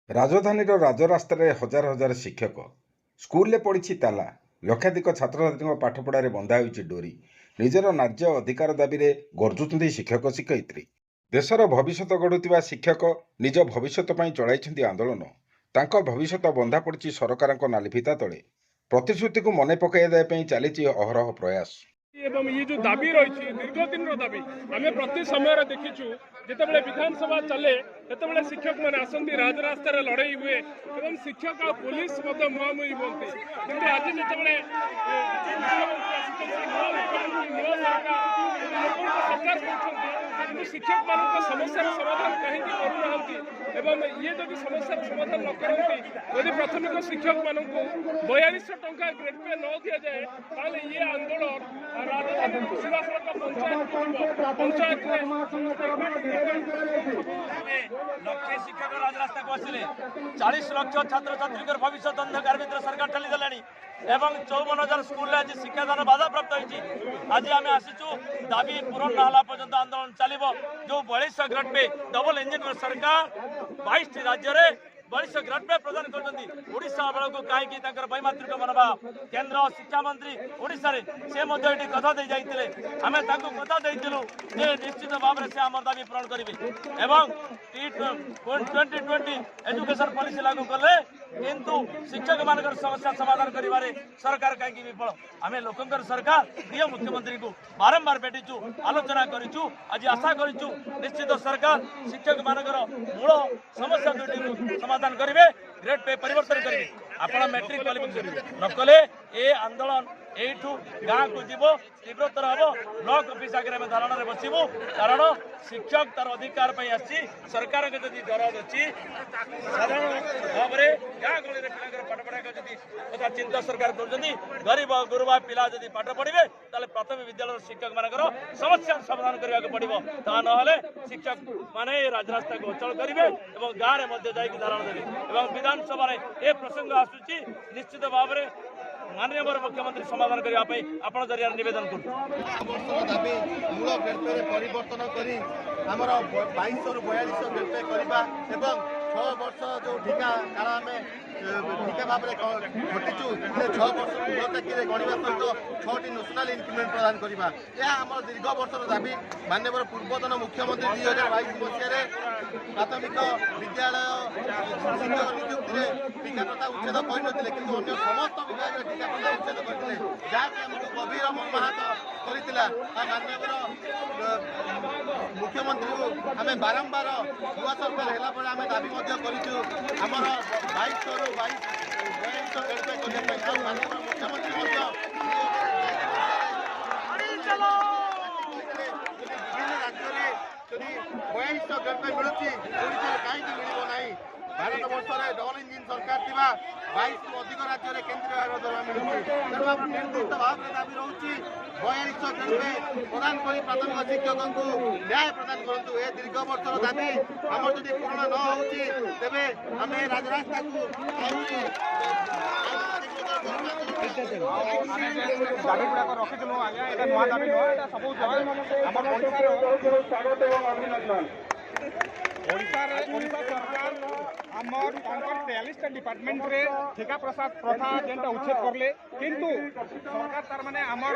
ରାଜଧାନୀର ରାଜରାସ୍ତାରେ ହଜାର ହଜାର ଶିକ୍ଷକ। ସ୍କୁଲରେ ପଡ଼ିଛି ତାଲା। ଲକ୍ଷାଧିକ ଛାତ୍ରଛାତ୍ରୀଙ୍କ ପାଠପଢ଼ାରେ ବନ୍ଧା ହୋଇଛି ଡୋରି। ନିଜର ନ୍ୟାଯ୍ୟ ଅଧିକାର ଦାବିରେ ଗର୍ଜୁଛନ୍ତି ଶିକ୍ଷକ ଶିକ୍ଷୟିତ୍ରୀ। ଦେଶର ଭବିଷ୍ୟତ ଗଢ଼ୁଥିବା ଶିକ୍ଷକ ନିଜ ଭବିଷ୍ୟତ ପାଇଁ ଚଳାଇଛନ୍ତି ଆନ୍ଦୋଳନ। ତାଙ୍କ ଭବିଷ୍ୟତ ବନ୍ଧା ପଡ଼ିଛି ସରକାରଙ୍କ ନାଲିଫିତା ତଳେ। ପ୍ରତିଶ୍ରୁତିକୁ ମନେ ପକାଇବା ପାଇଁ ଚାଲିଛି ଅହରହ ପ୍ରୟାସ। एवं ये जो दाबी रही दीर्घ दिन दाबी आम प्रति समय देखीचु जिते विधानसभा चले से शिक्षक मैंने आसती राजरास्त लड़ई हुए एवं शिक्षक और पुलिस मुहांमुही बनते कि आज जिते शिक्षक मान समस्या समाधान कहीं करूना एवं ये जब समस्या समाधान न करती यदि प्राथमिक शिक्षक मान 4200 टंका ग्रेड पे न दि जाए ताले ये आंदोलन लक्षे शिक्षक राजरास्ता को आसिले 40 लाख छात्र छात्री भविष्य अंधकार भर सरकार ठेली देलानी एवं 54,000 स्कूल आज शिक्षादान बाधा प्राप्त होती। आज आम आसीचु दाबी पूरण ना पर्यंत आंदोलन चलो जो 4200 ग्रेड पे डबल इंजिन सरकार 22 राज्य में 4200 ग्रेड पे प्रदान करशा बेलू कहीं वैमात्रिक मनोभाव केन्द्र शिक्षा मंत्री ओडिशा रे से कथा दे जाइए आम कथा देलु निश्चित भाव में से आम दाबी पूरण करेंगे एवं 2020 एजुकेशन पॉलिसी लागू कले किंतु शिक्षक मान समस्या समाधान करें सरकार कहीं विफल आम लोकंर सरकार प्रिय मुख्यमंत्री को बारंबार भेटीचु आलोचना करूँ आज आशा करूँ निश्चित सरकार शिक्षक मान मूल समस्या दुईटी समाधान करेंगे ग्रेड पे परिवर्तन करेंगे आपण मैट्रिक क्वालिफिकेशन नकले ए आंदोलन यू गाँ को जीव तीव्रतर हम ब्लॉक ऑफिस आगे धारणा बसबू कारण शिक्षक तार अधिकार आसी सरकार के जब दरद अच्छी साधारण भाव में गाँ गली में पिला पाठ पढ़ा कथा चिंता सरकार कर गरीब गुरुबा पिला जब पाठ पढ़े प्राथमिक विद्यालय शिक्षक मान समस्या समाधान करने को पड़ो ता ना शिक्षक माने राजरास्ता को अचल करेंगे और गाँव में धारणा देवे और विधानसभा ये प्रसंग आसूची निश्चित भाव में माननीय मुख्यमंत्री समाधान करने आपण जरिया निवेदन दाबी मूल ग्रेड परिवर्तन कर 2200 रू 4200 ग्रेड पे करवा एवं 6 वर्ष जो ठिका काल आम ठिका भाव में घटीचु 6 वर्ष पूर्णताकी गणवा सहित 6टी न्याशनल इंक्रीमेंट प्रदान करवा यह आम दीर्घ वर्षर दाबी माननीय पूर्वतन मुख्यमंत्री 2022 मसीह प्राथमिक विद्यालय शिक्षक नियुक्ति टीका प्रथा उच्छेद करते कि अन्य समस्त विभाग टीका प्रथा उच्छेद करते जहाँकि आमको गभीर मर्माहत करता मुख्यमंत्री को आम बारंबार नुआ सरकार है आम दाबी करूँ आमर 2200 रू 2200 मुख्यमंत्री राज्य 4200 ग्रेड पे मिलूँ कहीं मिलना ना भारत वर्ष में डबल इंजिन सरकार थी 22 अधिक राज्य में केंद्रीय दरमा मिलूँ तेणु निर्दिष्ट भाव में दाबी रोचे 4200 ग्रेड पे प्रदान कर प्राथमिक शिक्षक को न्याय प्रदान करूँ ए दीर्घ वर्षर दाबी आम जब पूर्ण न हो तेरे आम राजरास्ता को दाबी गुड़ाक रखिलु आज्ञा ये नुआ दाबी नुआ सब स्वागत एवं अभिनंदन ओडिशा सरकार आमर 43टा डिपार्टमेंट रे ठेका प्रथा जेनटा उच्छेद करले किंतु सरकार तार माने आमर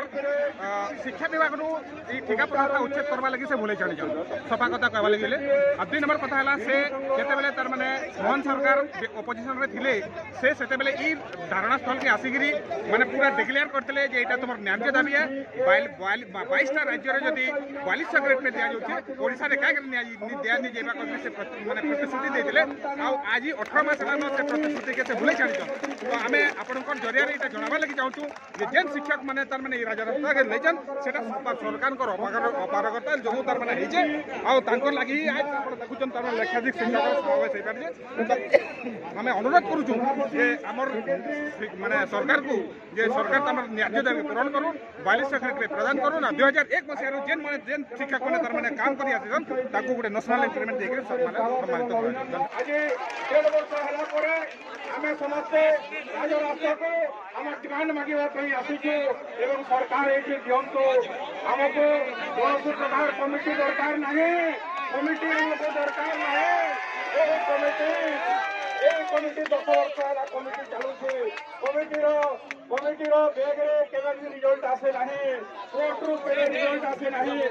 शिक्षा विभाग नु ई ठेका प्रथा उच्छेद करबा लगी से भूले चली जाऊ सफा कथा कहबा लगी ले आ 2 नंबर कथा हला से जेते बेले तार माने मोहन सरकार ऑपोजिशन रे थिले से सेते बेले ई धारणा स्थल के आसीगिरी माने पूरा डिक्लेयर करतले जे एटा तुमर न्याय दाबी है 22टा राज्य रे जदी 4200 ग्रेड पे दिया जाउची ओडिसा रे काय न्याय दिया नि जेबा करले से माने प्रतिश्रुति देथिले आ आज 18 मास हेला से प्रतिश्रुति के से भूले चली जाऊ तो आमे आपनकर जरिया रे एटा जणाबा लगी चाहूँ जे जेन शिक्षक माने तार माने राजरास्ता के लेजन सेटा सरकार को अपारगता जो तार माने हिजे आ तांकर लागि आज आपण देखुचन तार लक्षाधिक शिक्षक समावेश हे पारे आमे अनुरोध करूछु जे हमर माने सरकार को जे सरकार तार न्याय दाबी पूरण करू 4200 ग्रेड प्रदान करू ना 2001 मसिया रो जेन शिक्षक माने तार माने काम करी आछन ताकू गुटे नेशनल इंक्रीमेंट देके सम्मानित आज 1.5 वर्ष हला परे आमे समस्त राजरास्ता को आम डिमांड मांगे आसुचे एवं सरकार ये दिंतु आमको कौन प्रकार कमिटी दरकार नहीं कमिटी आमको दरकार नहीं कमिटी कमिटी 10 वर्ष है कमिटी चलुचे कमिटीर बेग्रे केवे रिजल्ट आसे नहीं कोर्टरू केवे रिजल्ट आसे नहीं ए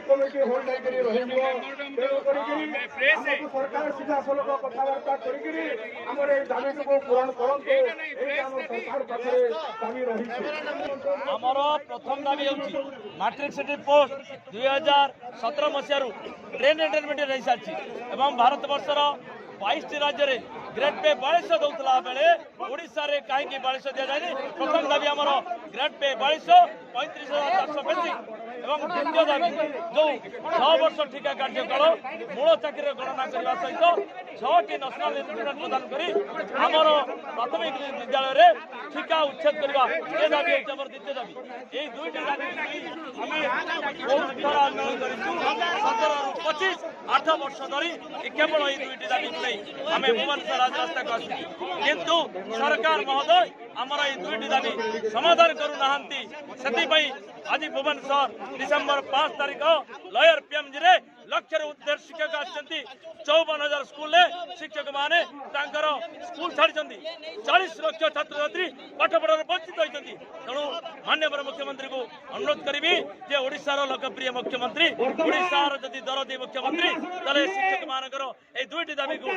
कमिटी होल्ड करी रहिबो तेणु करी सरकार सीधा सलग कथबार्ता करी हमर ए दाबी को पूरण करते ए हम सरकार पाखरे दाबी रही आमर प्रथम दाबी होची मैट्रिक सिटी पोस्ट 2017 मसीह ट्रेन एंटरमीडिएट रही सारी एवं भारत वर्षर 22 राज्य में ग्रेड पे 42 दौला बेले ओडिशा रे कहीं 42 दि जाए प्रथम दाबी आमर ग्रेड पे 42 35,400 बेसी एवं द्वितीय दाबी जो 6 वर्ष ठिका कार्यकाल मूल चाकरी गणना करने सहित 6टी नेशनल सर्टिफिकेट प्रदान कर आमर प्राथमिक विद्यालय में ठिका उच्छेद करने ये दाबी होती आम द्वितीय दाबी यही दुईटी दाबी आम बहुत थर आंदोलन कर 25 8 वर्ष धरी केवल ये दुईटी दाबी को नहीं आम भुवनेश्वर राजरास्ता को आसु किंतु सरकार महोदय आमर ये दुईटी दाबी समाधान करूना से आज भुवनेश्वर डिसेम्बर 5 तारीख लयर पीएमजी रे लक्ष्य उद्देश्य शिक्षक आसछंती 54,000 स्कूल शिक्षक माने स्कूल छाड़ी 40 लाख छात्र छात्री पाठ पढ़ार वंचित होती तेणु माननीय मुख्यमंत्री को अनुरोध करी जे ओडिशार लोकप्रिय मुख्यमंत्री ओडिशार जदि दरदी मुख्यमंत्री ताले शिक्षक मानकर ए दुईटी दाबी को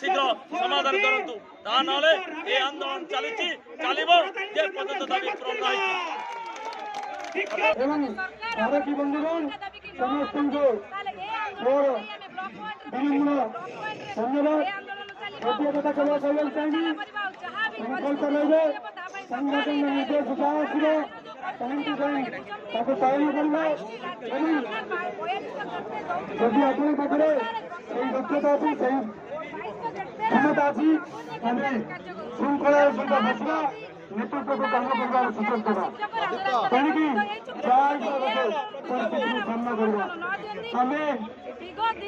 शीघ्र समाधान करंतु ता नले ए आंदोलन चली चलिबो जे पर्यंत दाबी पूर्ण नहीं भारती बंधुगण समस्त मोर विनम्र धन्यवाद गोटे कथा केवल कहना चाहिए संकल्प रहे संगठन निर्देश आसो पालन करवा जदि अपने पाखे से दक्षता अच्छी से क्षमता अच्छी श्रृंखला सहित बसवा नेतृत्व को काम करवार सुযোগ देवा तेणुकी परिस्थिति सामना करवा आम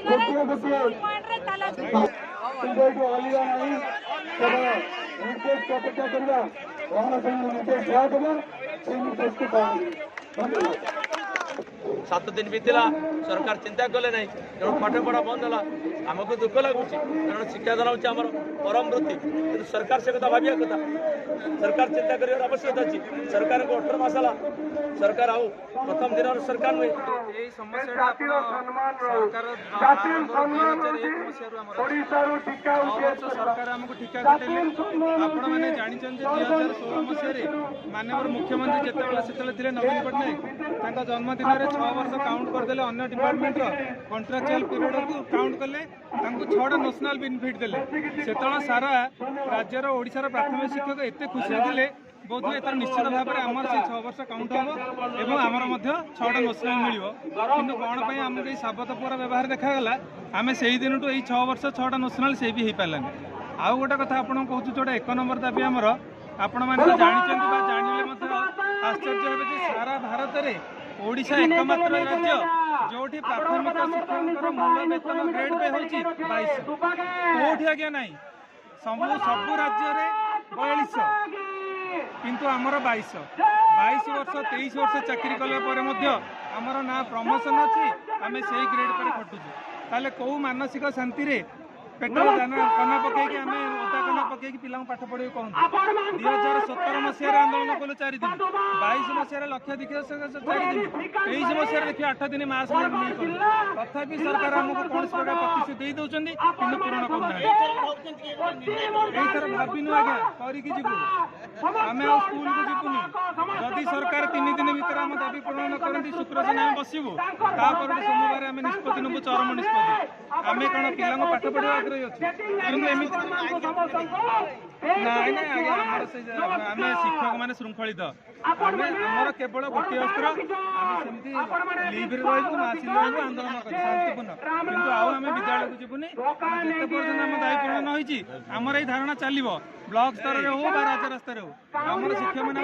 गोटे गोटे अलिया नहीं केवल निर्देश को अपेक्षा करवा कौन से निर्देश दिया से निर्देश को पालन धन्यवाद 7 दिन बीतला सरकार चिंता कले ना तेणु पाठपढ़ा बंद है आमको दुख लगुच कारण शिक्षादान हूँ आम परम वृत्ति कि सरकार से कथा भाविया कथा सरकार चिंता कर आवश्यकता अच्छी सरकार को 18 मास है सरकार आउ प्रथम दिन सरकार नुहे सरकार आमको टीका आपण मैंने जानते 2016 मसीह माननीय मुख्यमंत्री जिते नवीन पट्टनायक जन्मदिन में 6 वर्ष काउंट करदे अन्य डिपार्टमेंट कंट्राक्चुअल पीरियड को काउंट कले 6टा नेशनल बेनिफिट देले से सारा राज्यर ओडिशार प्राथमिक शिक्षक एत खुशी होते बोध हुए तर निश्चित भाव में आमर से 6 वर्ष काउंट हम एवं आमर 6टा नेशनल मिल कि कौन आमको साबतपुर व्यवहार देखा आम से ही दिन यही 6 वर्ष 6टा नेशनल से भी हो पारानी आउ गोटे कथा आपको कहूँ जोटा 1 नंबर दाबी आमर आपण मैंने जानते जानले आश्चर्य हे सारा भारत में ओडिशा एकमात्र राज्य जोठी प्राथमिक शिक्षक मूल वेतन ग्रेड पे होची 22 कोठी आज्ञा नहीं सब राज्य रे 42 किंतु आमर 22 वर्ष 23 वर्ष चाकरी कला परे मध्य आमर ना प्रमोशन अच्छी आम से ग्रेड पर खटुचु ताले कौ मानसिक शांति रे पेट्रोल दाना कना पकईकि आम ओदा कना पकईकि पिला पाठ पढ़े कहूँ 2017 मसीह आंदोलन कलु 4 दिन 22 मसीह लक्ष्य दीक्षा 4 दिन 23 मसीह देखिए 8 दिन मास नहीं कलु तथापि सरकार आमको कौन प्रकार प्रतिश्रुति दे दौरान कि पूरण करना थर भाविनु आज्ञा करके जीवु आम आ स्कूल को जीवुनि जदि सरकार 3 दिन भर आम दाबी पूरण न करती शुक्र दिन आम बसबू तापर सोमवार आम निष्पत्ति नबू चरम निष्पत्ति आम कौन पिला पाठ पढ़ा आग्रही आम शिक्षक मैंने श्रृंखलित आमर केवल गोटे अस्त्र आम सेमती लिव्रे रही मासिल रही आंदोलन कर शांतिपूर्ण किंतु आम विद्यालय को जीवनी जिते पर्यटन आम दायी पूरण होती आमर ये धारणा चलो ब्लॉक स्तर हो राज्य रास्तार हो आमर शिक्षक मैंने